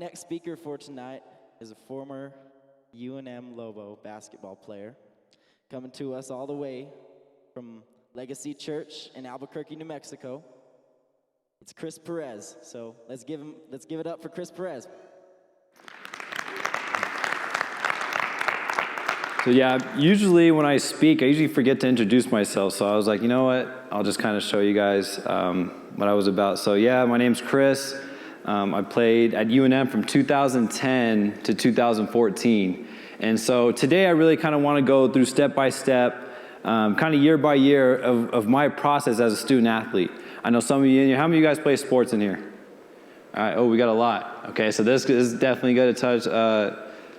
next speaker for tonight is a former UNM Lobo basketball player coming to us all the way from Legacy Church in Albuquerque, New Mexico. It's Chris Perez. So let's give it up for Chris Perez. So yeah, usually when I speak, I usually forget to introduce myself. So I was like, you know what? I'll just kind of show you guys what I was about. So yeah, my name's Chris. I played at UNM from 2010 to 2014. And so today I really kind of want to go through step by step, kind of year by year of my process as a student athlete. I know some of you in here, how many of you guys play sports in here? All right, oh, we got a lot. Okay, so this is definitely going to touch,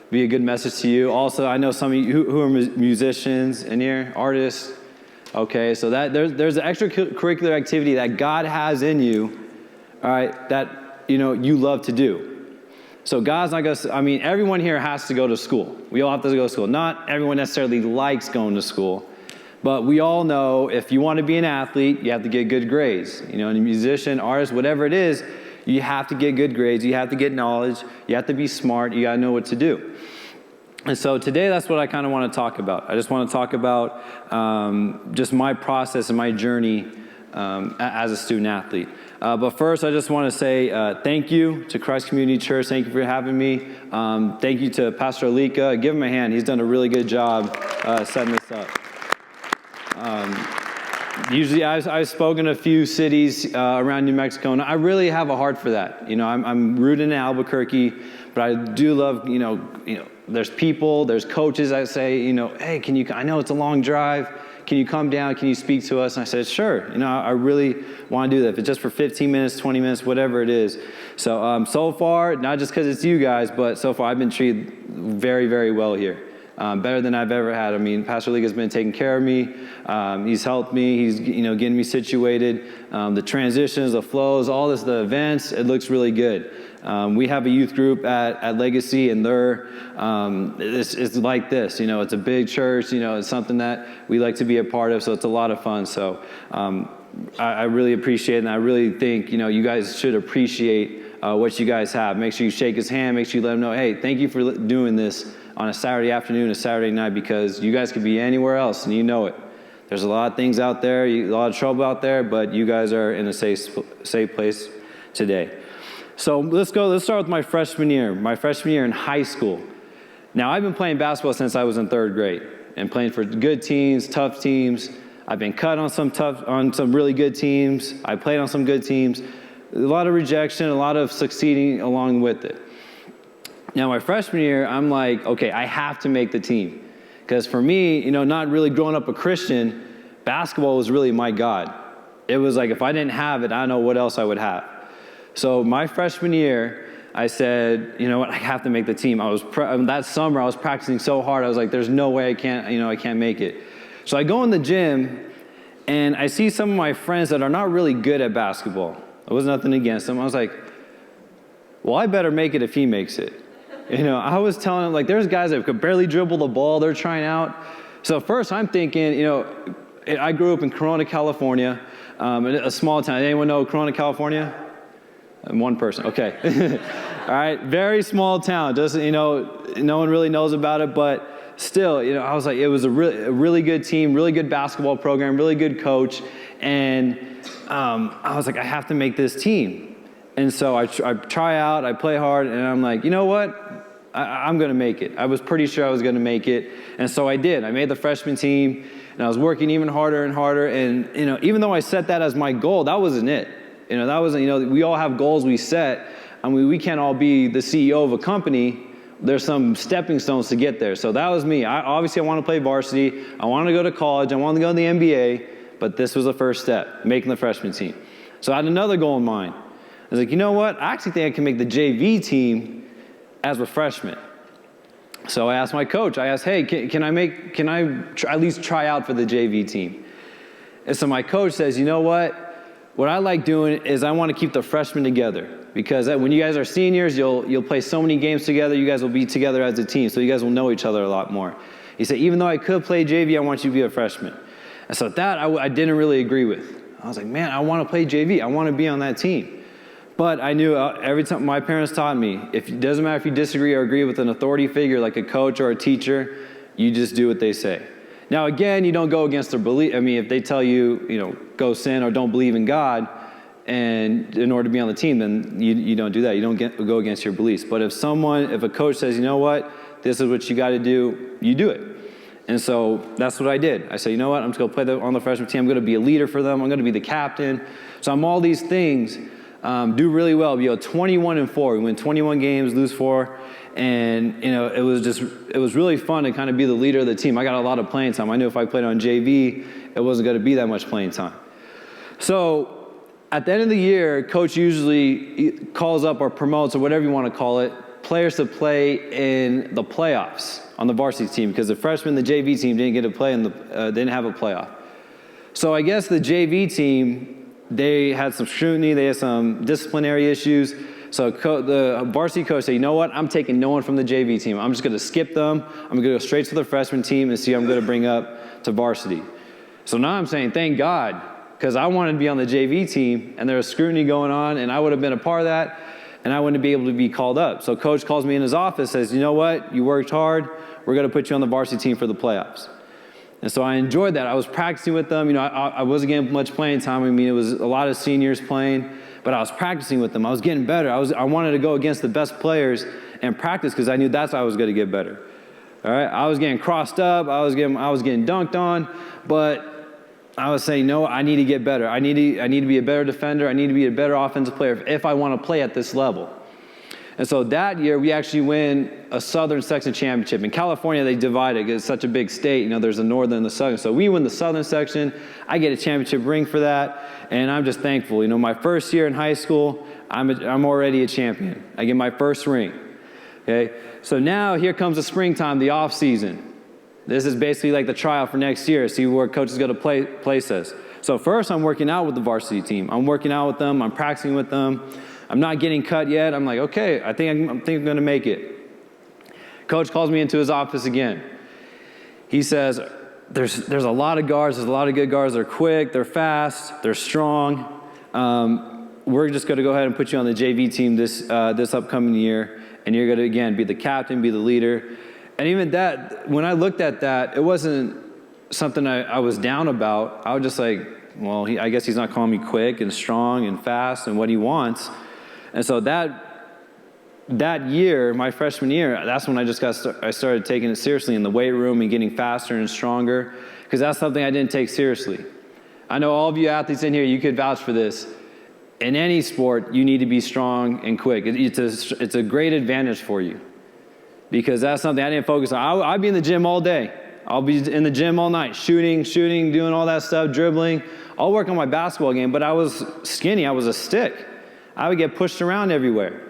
be a good message to you. Also, I know some of you who are musicians in here, artists. Okay, so that there's an extracurricular activity that God has in you, all right, that you love to do. So God's not going to, I mean, everyone here has to go to school. We all have to go to school. Not everyone necessarily likes going to school, but we all know if you want to be an athlete, you have to get good grades. A musician, artist, whatever it is, you have to get good grades. You have to get knowledge. You have to be smart. You got to know what to do. And so today, that's what I kind of want to talk about. I just want to talk about just my process and my journey as a student athlete. But first, I just want to say thank you to Christ Community Church. Thank you for having me. Thank you to Pastor Alika. Give him a hand. He's done a really good job setting this up. Usually, I've spoken to a few cities around New Mexico, and I really have a heart for that. I'm rooted in Albuquerque, but I do love, there's people, there's coaches that say, hey, I know it's a long drive. Can you come down? Can you speak to us? And I said, sure. I really want to do that. If it's just for 15 minutes, 20 minutes, whatever it is. So, so far, not just because it's you guys, but so far I've been treated very, very well here. Better than I've ever had. I mean, Pastor League has been taking care of me. He's helped me. He's, getting me situated. The transitions, the flows, all this, the events, it looks really good. We have a youth group at Legacy, and it's like this. It's a big church. It's something that we like to be a part of, so it's a lot of fun. So I really appreciate it, and I really think, you guys should appreciate what you guys have. Make sure you shake his hand. Make sure you let him know, hey, thank you for doing this on a Saturday afternoon, a Saturday night, because you guys could be anywhere else, and you know it. There's a lot of things out there, a lot of trouble out there, but you guys are in a safe place today. So let's start with my freshman year in high school. Now, I've been playing basketball since I was in third grade, and playing for good teams, tough teams. I've been cut on some really good teams. I played on some good teams. A lot of rejection, a lot of succeeding along with it. Now, my freshman year, I'm like, okay, I have to make the team. Because for me, not really growing up a Christian, basketball was really my God. It was like, if I didn't have it, I don't know what else I would have. So my freshman year, I said, you know what, I have to make the team. That summer, I was practicing so hard. I was like, there's no way I can't make it. So I go in the gym, and I see some of my friends that are not really good at basketball. There was nothing against them. I was like, well, I better make it if he makes it. I was telling him, there's guys that could barely dribble the ball. They're trying out. So first I'm thinking, I grew up in Corona, California, a small town. Anyone know Corona, California? One person. Okay. All right. Very small town. Just, no one really knows about it, but still, I was like, it was a really good team, really good basketball program, really good coach. And I was like, I have to make this team. And so I try out, I play hard, and I'm like, you know what? I'm going to make it. I was pretty sure I was going to make it. And so I did. I made the freshman team, and I was working even harder and harder. And, even though I set that as my goal, that wasn't it. That wasn't, we all have goals we set. I mean, we can't all be the CEO of a company. There's some stepping stones to get there. So that was me. Obviously, I want to play varsity. I want to go to college. I want to go to the NBA. But this was the first step, making the freshman team. So I had another goal in mind. I was like, you know what? I actually think I can make the JV team as a freshman. So I asked my coach. I asked, hey, can I at least try out for the JV team? And so my coach says, you know what? What I like doing is I want to keep the freshmen together, because when you guys are seniors, you'll play so many games together. You guys will be together as a team, so you guys will know each other a lot more. He said, even though I could play JV, I want you to be a freshman. And so that I didn't really agree with. I was like, man, I want to play JV. I want to be on that team. But I knew every time my parents taught me, it doesn't matter if you disagree or agree with an authority figure like a coach or a teacher, you just do what they say. Now, again, you don't go against their belief. I mean, if they tell you, go sin or don't believe in God, and in order to be on the team, then you don't do that. You don't go against your beliefs. But if a coach says, you know what, this is what you got to do, you do it. And so that's what I did. I said, you know what, I'm just going to play on the freshman team. I'm going to be a leader for them. I'm going to be the captain. So I'm all these things, do really well. 21-4. We win 21 games, lose 4. And, it was really fun to kind of be the leader of the team. I got a lot of playing time. I knew if I played on JV, it wasn't going to be that much playing time. So at the end of the year, coach usually calls up or promotes or whatever you want to call it, players to play in the playoffs on the varsity team because the freshmen, the JV team didn't get to play and didn't have a playoff. So I guess the JV team, they had some scrutiny, they had some disciplinary issues. So the varsity coach said, you know what, I'm taking no one from the JV team. I'm just going to skip them. I'm going to go straight to the freshman team and see who I'm going to bring up to varsity. So now I'm saying, thank God, because I wanted to be on the JV team, and there was scrutiny going on, and I would have been a part of that, and I wouldn't be able to be called up. So coach calls me in his office, says, you know what, you worked hard. We're going to put you on the varsity team for the playoffs. And so I enjoyed that. I was practicing with them. I wasn't getting much playing time. I mean, it was a lot of seniors playing, but I was practicing with them. I was getting better. I wanted to go against the best players and practice because I knew that's how I was going to get better. All right, I was getting crossed up. I was getting dunked on, but I was saying, no, I need to get better. I need to be a better defender. I need to be a better offensive player if I want to play at this level. And so that year, we actually win a Southern Section championship. In California, they divide it because it's such a big state. There's the Northern and the Southern. So we win the Southern Section. I get a championship ring for that, and I'm just thankful. My first year in high school, I'm already a champion. I get my first ring. Okay, so now here comes the springtime, the off season. This is basically like the trial for next year, see where coach is going to place us. So first, I'm working out with the varsity team. I'm working out with them. I'm practicing with them. I'm not getting cut yet. I'm like, okay, I think I'm going to make it. Coach calls me into his office again. He says, there's a lot of guards. There's a lot of good guards. They're quick. They're fast. They're strong. We're just going to go ahead and put you on the JV team this upcoming year, and you're going to, again, be the captain, be the leader. And even that, when I looked at that, it wasn't something I was down about. I was just like, well, I guess he's not calling me quick and strong and fast and what he wants. And so that year, my freshman year, that's when I started taking it seriously in the weight room and getting faster and stronger, because that's something I didn't take seriously. I know all of you athletes in here, you could vouch for this. In any sport, you need to be strong and quick. It's a great advantage for you. Because that's something I didn't focus on. I'd be in the gym all day. I'll be in the gym all night, shooting, doing all that stuff, dribbling. I'll work on my basketball game, but I was skinny. I was a stick. I would get pushed around everywhere.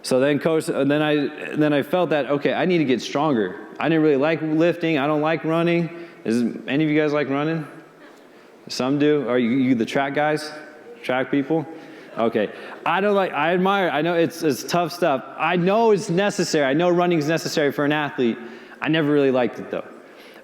So then then I felt that, okay, I need to get stronger. I didn't really like lifting. I don't like running. Does any of you guys like running? Some do. Are you the track guys? Track people? Okay. I admire, I know it's tough stuff. I know it's necessary. I know running is necessary for an athlete. I never really liked it though.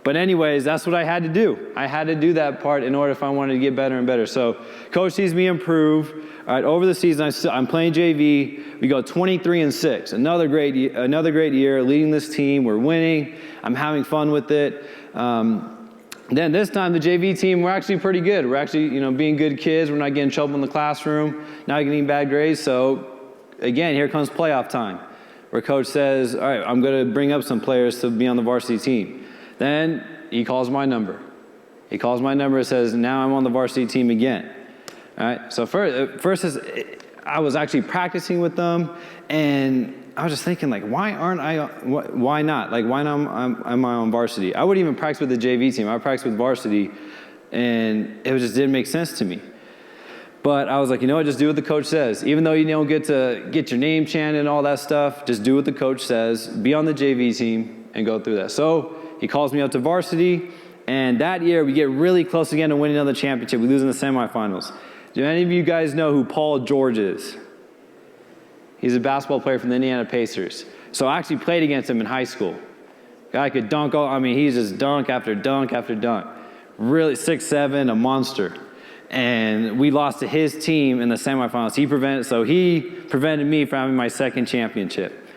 But anyways, that's what I had to do. I had to do that part in order if I wanted to get better and better. So coach sees me improve. All right, over the season, I'm playing JV. We go 23-6. Another great year leading this team. We're winning. I'm having fun with it. Then this time, the JV team, we're actually pretty good. We're actually, being good kids. We're not getting in trouble in the classroom, not getting bad grades. So, again, here comes playoff time, where coach says, all right, I'm going to bring up some players to be on the varsity team. Then he calls my number. He calls my number and says, now I'm on the varsity team again. All right, so first I was actually practicing with them, and I was just thinking, like, why not? Like, why not am I on varsity? I wouldn't even practice with the JV team. I would practice with varsity, and it just didn't make sense to me. But I was like, you know what, just do what the coach says. Even though you don't get to get your name chanted and all that stuff, just do what the coach says, be on the JV team, and go through that. So he calls me up to varsity, and that year we get really close again to winning another championship. We lose in the semifinals. Do any of you guys know who Paul George is? He's a basketball player from the Indiana Pacers. So I actually played against him in high school. Guy could dunk he's just dunk after dunk after dunk. Really 6'7", a monster. and we lost to his team in the semifinals. He prevented me from having my second championship.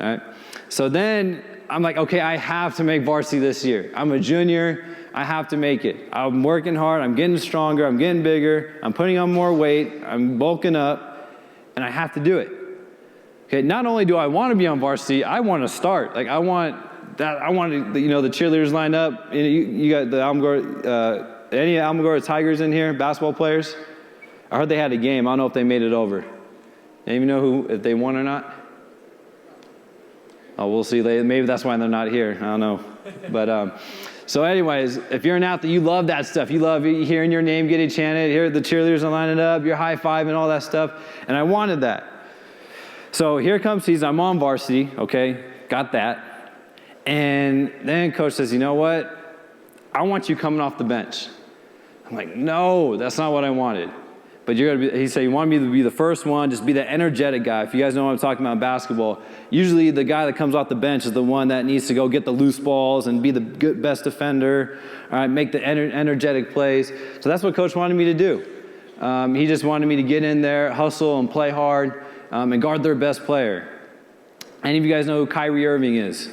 All right. So then I'm like, okay, I have to make varsity this year. I'm a junior. I have to make it. I'm working hard. I'm getting stronger. I'm getting bigger. I'm putting on more weight. I'm bulking up, and I have to do it. Okay. Not only do I want to be on varsity, I want to start. Like I want the cheerleaders lined up. You got the Alamogordo, any Alamogordo Tigers in here, basketball players? I heard they had a game. I don't know if they made it over. Any of you know if they won or not? Oh, we'll see. Maybe that's why they're not here. I don't know. But so anyways, if you're an athlete, you love that stuff. You love hearing your name getting chanted, hear the cheerleaders are lining up, you're high-fiving, all that stuff. And I wanted that. So here comes season. I'm on varsity, okay? Got that. And then coach says, you know what? I want you coming off the bench. I'm like, no, that's not what I wanted. But you're gonna be, he said, you want me to be the first one, just be the energetic guy. If you guys know what I'm talking about in basketball, usually the guy that comes off the bench is the one that needs to go get the loose balls and be the best defender, all right, make the energetic plays. So that's what coach wanted me to do. He just wanted me to get in there, hustle and play hard, and guard their best player. Any of you guys know who Kyrie Irving is?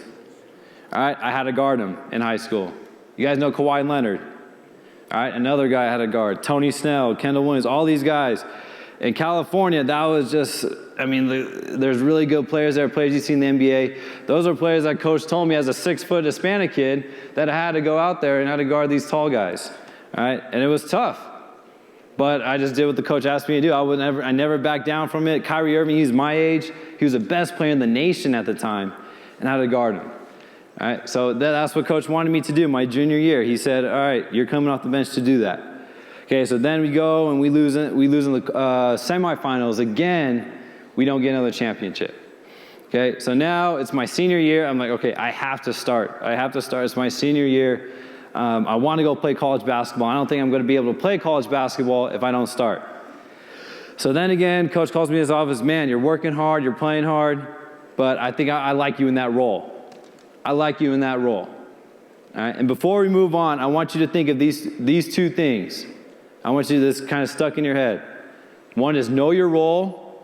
All right, I had to guard him in high school. You guys know Kawhi Leonard? All right, another guy I had to guard. Tony Snell, Kendall Williams, all these guys. In California, that was just, I mean, there's really good players there, players you see in the NBA. Those are players that coach told me as a 6-foot Hispanic kid that I had to go out there and had to guard these tall guys. All right, and it was tough. But I just did what the coach asked me to do. I never backed down from it. Kyrie Irving, he's my age. He was the best player in the nation at the time, and I had to guard him. All right, so that's what coach wanted me to do my junior year. He said, all right, you're coming off the bench to do that. Okay, so then we go and we lose in the semifinals. Again, we don't get another championship. Okay, so now it's my senior year. I'm like, okay, I have to start. It's my senior year. I want to go play college basketball. I don't think I'm going to be able to play college basketball if I don't start. So then again, coach calls me in his office, man, you're working hard, you're playing hard, but I think I like you in that role. I like you in that role. All right? And before we move on, I want you to think of these two things. I want you to this kind of stuck in your head. One is know your role,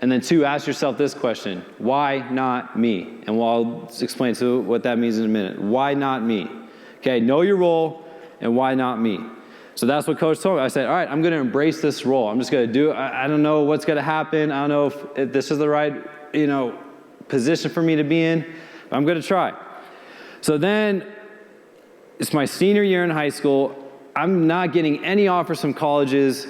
and then two, ask yourself this question: why not me? And I'll explain to what that means in a minute. Why not me? Okay, know your role, and why not me? So that's what coach told me. I said, all right, I'm going to embrace this role. I'm just going to do it. I don't know what's going to happen. I don't know if this is the right, position for me to be in. I'm going to try. So then it's my senior year in high school. I'm not getting any offers from colleges,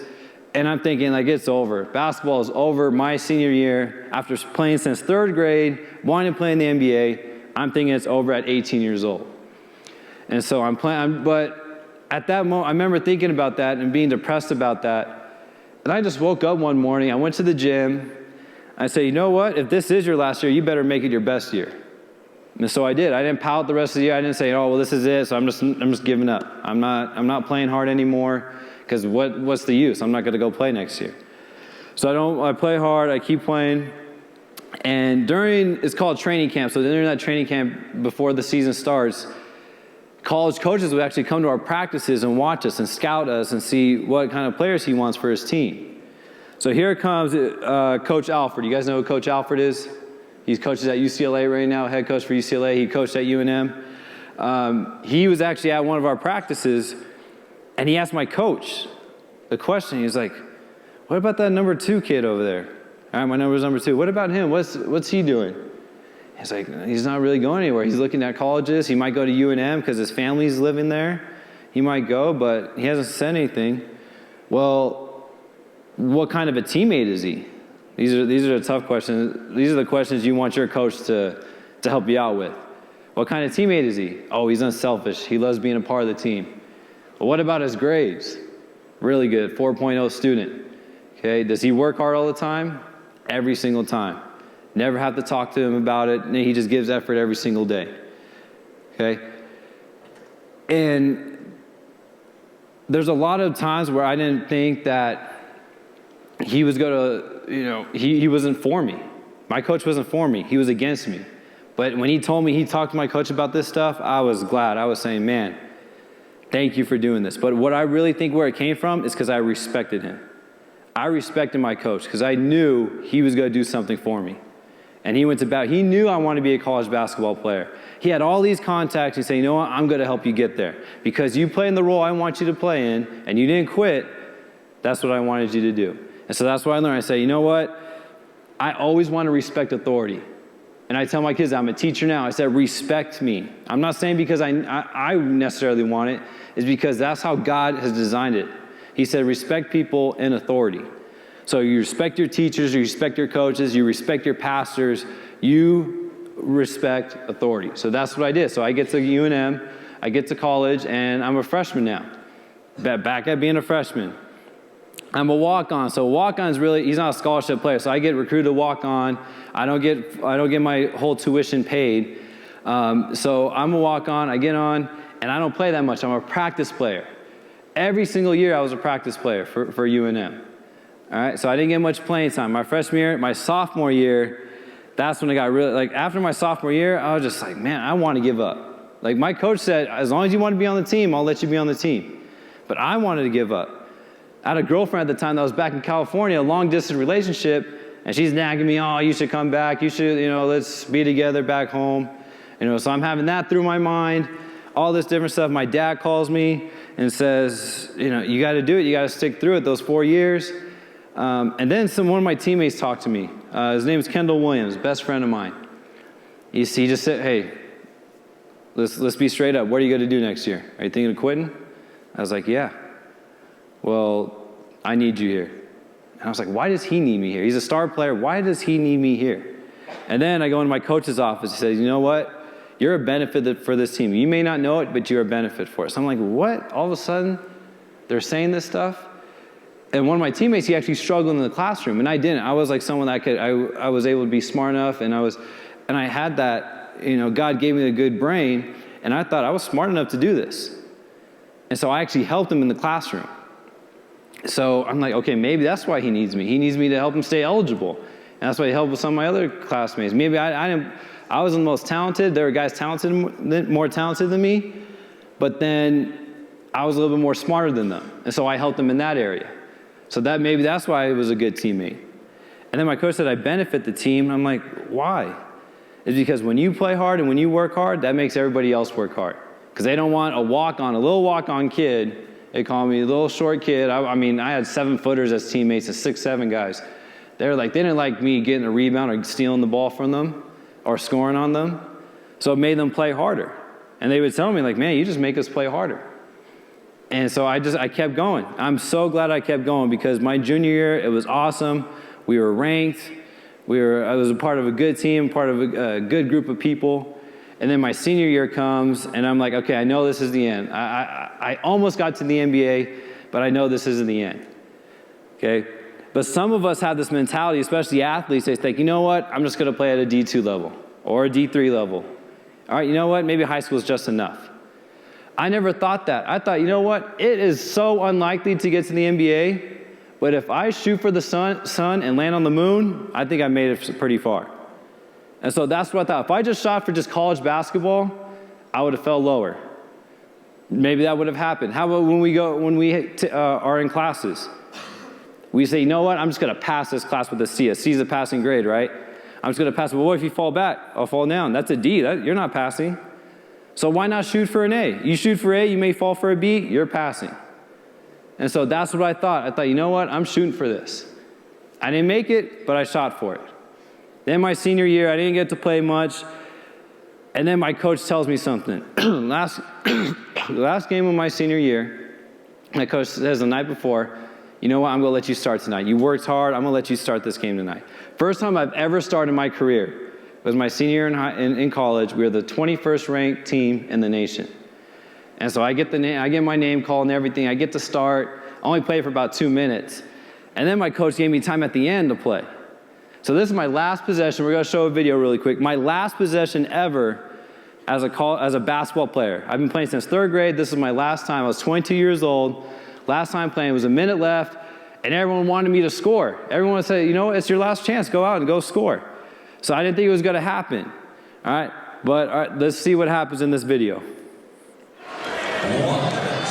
and I'm thinking, like, it's over. Basketball is over my senior year. After playing since 3rd grade, wanting to play in the NBA, I'm thinking it's over at 18 years old. And so I'm playing, but at that moment, I remember thinking about that and being depressed about that. And I just woke up one morning, I went to the gym. I said, you know what? If this is your last year, you better make it your best year. And so I did. I didn't pout the rest of the year. I didn't say, oh, well, this is it, so I'm just giving up. I'm not playing hard anymore, because what's the use? I'm not going to go play next year. So I play hard. I keep playing. And it's called training camp. So during that training camp, before the season starts, college coaches would actually come to our practices and watch us and scout us and see what kind of players he wants for his team. So here comes Coach Alfred. You guys know who Coach Alfred is? He coaches at UCLA right now, head coach for UCLA. He coached at UNM. He was actually at one of our practices, and he asked my coach the question. He was like, what about that number 2 kid over there? All right, my number is number 2. What about him? What's he doing? He's like, he's not really going anywhere. He's looking at colleges. He might go to UNM because his family's living there. He might go, but he hasn't said anything. Well, what kind of a teammate is he? These are the tough questions. These are the questions you want your coach to help you out with. What kind of teammate is he? Oh, he's unselfish. He loves being a part of the team. But what about his grades? Really good, 4.0 student. Okay, does he work hard all the time? Every single time. Never have to talk to him about it. He just gives effort every single day. Okay? And there's a lot of times where I didn't think that he was going to, he wasn't for me. My coach wasn't for me. He was against me. But when he told me he talked to my coach about this stuff, I was glad. I was saying, man, Thank you for doing this. But what I really think where it came from is because I respected him. I respected my coach because I knew he was going to do something for me. And he knew I wanted to be a college basketball player. He had all these contacts. He said, you know what, I'm going to help you get there. Because you play in the role I want you to play in, and you didn't quit, that's what I wanted you to do. And so that's what I learned. I said, you know what, I always want to respect authority. And I tell my kids, I'm a teacher now, I said, respect me. I'm not saying because I necessarily want it, it's because that's how God has designed it. He said, respect people in authority. So you respect your teachers, you respect your coaches, you respect your pastors, you respect authority. So that's what I did. So I get to UNM, I get to college, and I'm a freshman now. Back at being a freshman. I'm a walk-on. So walk-on's really, he's not a scholarship player. So I get recruited to walk-on. I don't get my whole tuition paid. So I'm a walk-on, I get on, and I don't play that much. I'm a practice player. Every single year I was a practice player for UNM. All right, so I didn't get much playing time. My freshman year, my sophomore year, that's when it got really, like after my sophomore year, I was just like, man, I want to give up. Like my coach said, as long as you want to be on the team, I'll let you be on the team. But I wanted to give up. I had a girlfriend at the time that was back in California, a long distance relationship, and she's nagging me, oh, you should come back. You should, let's be together back home. So I'm having that through my mind, all this different stuff. My dad calls me and says, you got to do it. You got to stick through it those 4 years. And then one of my teammates talked to me. His name is Kendall Williams, best friend of mine. He just said, hey, let's be straight up. What are you going to do next year? Are you thinking of quitting? I was like, yeah. Well, I need you here. And I was like, why does he need me here? He's a star player. Why does he need me here? And then I go into my coach's office. He says, you know what? You're a benefit for this team. You may not know it, but you're a benefit for it. So I'm like, what? All of a sudden, they're saying this stuff? And one of my teammates, he actually struggled in the classroom, and I didn't. I was like someone that I was able to be smart enough, and I had that, God gave me a good brain, and I thought I was smart enough to do this. And so I actually helped him in the classroom. So I'm like, okay, maybe that's why he needs me. He needs me to help him stay eligible. And that's why he helped with some of my other classmates. Maybe I wasn't the most talented. There were guys more talented than me, but then I was a little bit more smarter than them. And so I helped them in that area. So maybe that's why I was a good teammate. And then my coach said, I benefit the team. I'm like, why? It's because when you play hard and when you work hard, that makes everybody else work hard. Because they don't want a little walk-on kid. They call me a little short kid. I had 7-footers as teammates, and 6'7" guys. They didn't like me getting a rebound or stealing the ball from them or scoring on them. So it made them play harder. And they would tell me, like, man, you just make us play harder. And so I kept going. I'm so glad I kept going because my junior year, it was awesome. We were ranked. I was a part of a good team, part of a good group of people. And then my senior year comes, and I'm like, okay, I know this is the end. I almost got to the NBA, but I know this isn't the end. Okay? But some of us have this mentality, especially athletes, they think, you know what? I'm just going to play at a D2 level or a D3 level. All right, you know what? Maybe high school is just enough. I never thought that. I thought, you know what? It is so unlikely to get to the NBA, but if I shoot for the sun and land on the moon, I think I made it pretty far. And so that's what I thought. If I just shot for just college basketball, I would have fell lower. Maybe that would have happened. How about when we are in classes? We say, you know what? I'm just going to pass this class with a C. A C is a passing grade, right? I'm just going to pass it. Well, what if you fall back? I'll fall down. That's a D. You're not passing. So why not shoot for an A? You shoot for A, you may fall for a B, you're passing. And so that's what I thought. I thought, you know what? I'm shooting for this. I didn't make it, but I shot for it. Then my senior year, I didn't get to play much. And then my coach tells me something. last game of my senior year, my coach says the night before, you know what? I'm going to let you start tonight. You worked hard. I'm going to let you start this game tonight. First time I've ever started my career. It was my senior year in college. We were the 21st ranked team in the nation. And so I get my name called and everything. I get to start. I only played for about 2 minutes. And then my coach gave me time at the end to play. So this is my last possession. We're going to show a video really quick. My last possession ever as a basketball player. I've been playing since 3rd grade. This is my last time. I was 22 years old. Last time playing, it was a minute left, and everyone wanted me to score. Everyone would say, you know, it's your last chance. Go out and go score. So I didn't think it was going to happen. All right, but let's see what happens in this video. 1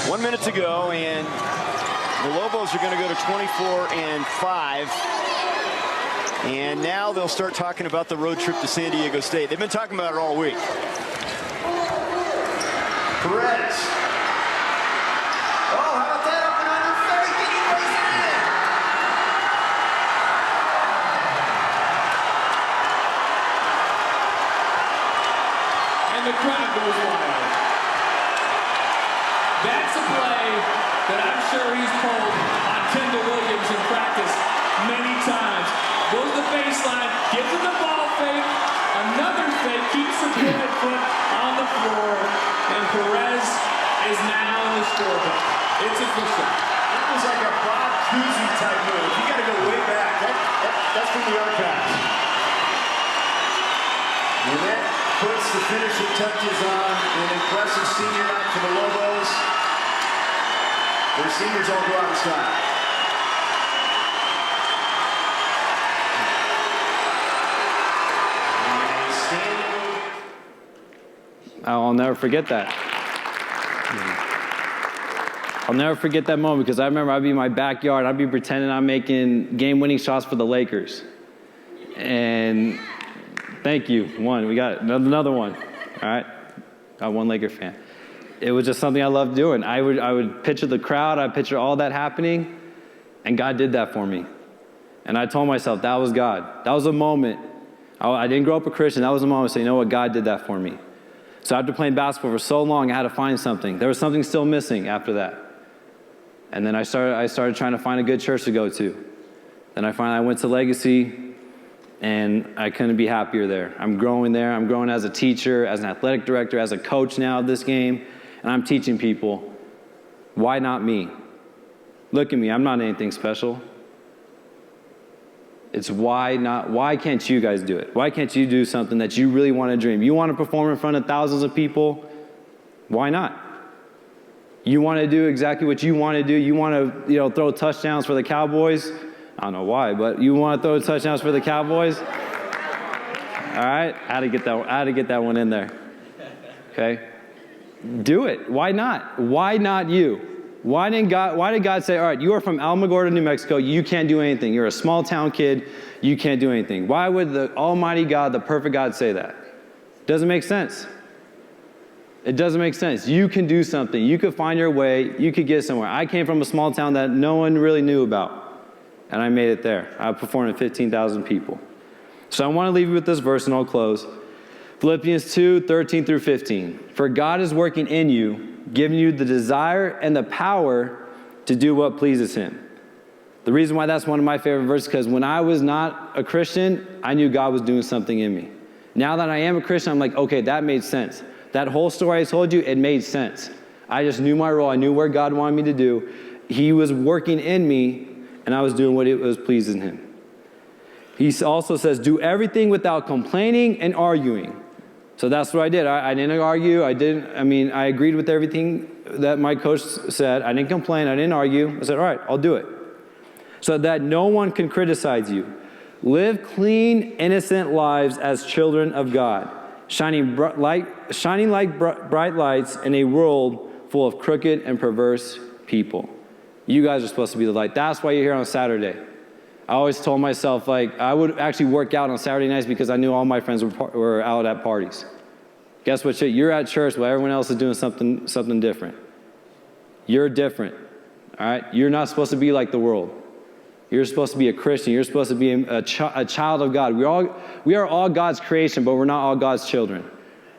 to go, and the Lobos are going to go to 24-5. And now they'll start talking about the road trip to San Diego State. They've been talking about it all week. Perez. Oh, how about that up and under fake? And he lays it in. And the crowd goes wild. That's a play that I'm sure he's pulled on Kendall Williams in practice many times. Goes to the baseline, gives him the ball fake, another fake, keeps the pivot foot on the floor, and Perez is now in the scorebook. It's official. That was like a Bob Cousy type move. You got to go way back. That's from the archives. And that puts the finishing touches on an impressive senior night for the Lobos. Their seniors all go out in style. I'll never forget that. I'll never forget that moment because I remember I'd be in my backyard. I'd be pretending I'm making game-winning shots for the Lakers. And thank you. One. We got another one. All right? Got one Laker fan. It was just something I loved doing. I would picture the crowd. I'd picture all that happening. And God did that for me. And I told myself that was God. That was a moment. I didn't grow up a Christian. That was a moment to say, you know what? God did that for me. So after playing basketball for so long, I had to find something. There was something still missing after that. And then I started trying to find a good church to go to. Then I went to Legacy, and I couldn't be happier there. I'm growing there. I'm growing as a teacher, as an athletic director, as a coach now of this game, and I'm teaching people, why not me? Look at me. I'm not anything special. It's why can't you guys do it? Why can't you do something that you really want to dream? You want to perform in front of thousands of people? Why not? You want to do exactly what you want to do. You want to, throw touchdowns for the Cowboys. I don't know why, but you want to throw touchdowns for the Cowboys? All right, I had to get that one in there. Okay? Do it. Why not? Why not you? Why did God say, all right, you are from Alamogordo, New Mexico, you can't do anything. You're a small town kid, you can't do anything. Why would the Almighty God, the perfect God, say that? Doesn't make sense. It doesn't make sense. You can do something. You could find your way. You could get somewhere. I came from a small town that no one really knew about, and I made it there. I performed in 15,000 people. So I want to leave you with this verse, and I'll close. Philippians 2:13-15. For God is working in you, giving you the desire and the power to do what pleases him. The reason why that's one of my favorite verses is because when I was not a Christian, I knew God was doing something in me. Now that I am a Christian, I'm like, okay, that made sense. That whole story I told you, it made sense. I just knew my role. I knew where God wanted me to do. He was working in me, and I was doing what it was pleasing him. He also says, do everything without complaining and arguing. So that's what I did. I didn't argue. I agreed with everything that my coach said. I didn't complain. I didn't argue. I said, all right, I'll do it. So that no one can criticize you. Live clean, innocent lives as children of God, shining like bright lights in a world full of crooked and perverse people. You guys are supposed to be the light. That's why you're here on Saturday. I always told myself, I would actually work out on Saturday nights because I knew all my friends were out at parties. Guess what? You're at church while everyone else is doing something different. You're different, all right? You're not supposed to be like the world. You're supposed to be a Christian. You're supposed to be a child of God. We are all God's creation, but we're not all God's children.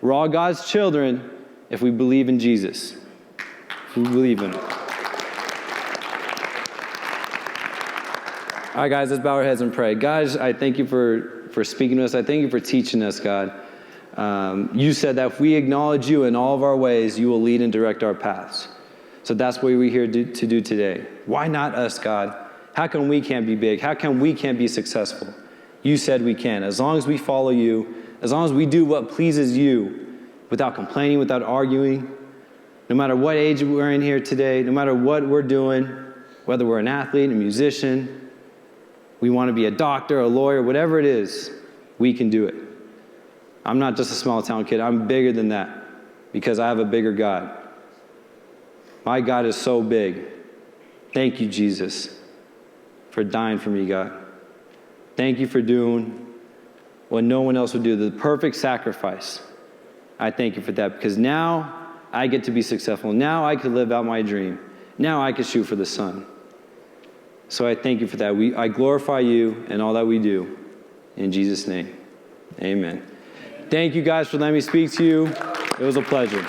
We're all God's children if we believe in Jesus. If we believe in him. All right, guys, let's bow our heads and pray. Guys, I thank you for speaking to us. I thank you for teaching us, God. You said that if we acknowledge you in all of our ways, you will lead and direct our paths. So that's what we're here to do today. Why not us, God? How come we can't be big? How come we can't be successful? You said we can. As long as we follow you, as long as we do what pleases you, without complaining, without arguing, no matter what age we're in here today, no matter what we're doing, whether we're an athlete, a musician, we want to be a doctor, a lawyer, whatever it is, we can do it. I'm not just a small town kid. I'm bigger than that because I have a bigger God. My God is so big. Thank you, Jesus, for dying for me, God. Thank you for doing what no one else would do, the perfect sacrifice. I thank you for that, because now I get to be successful. Now I can live out my dream. Now I can shoot for the sun. So I thank you for that. I glorify you in all that we do. In Jesus' name, amen. Thank you guys for letting me speak to you. It was a pleasure.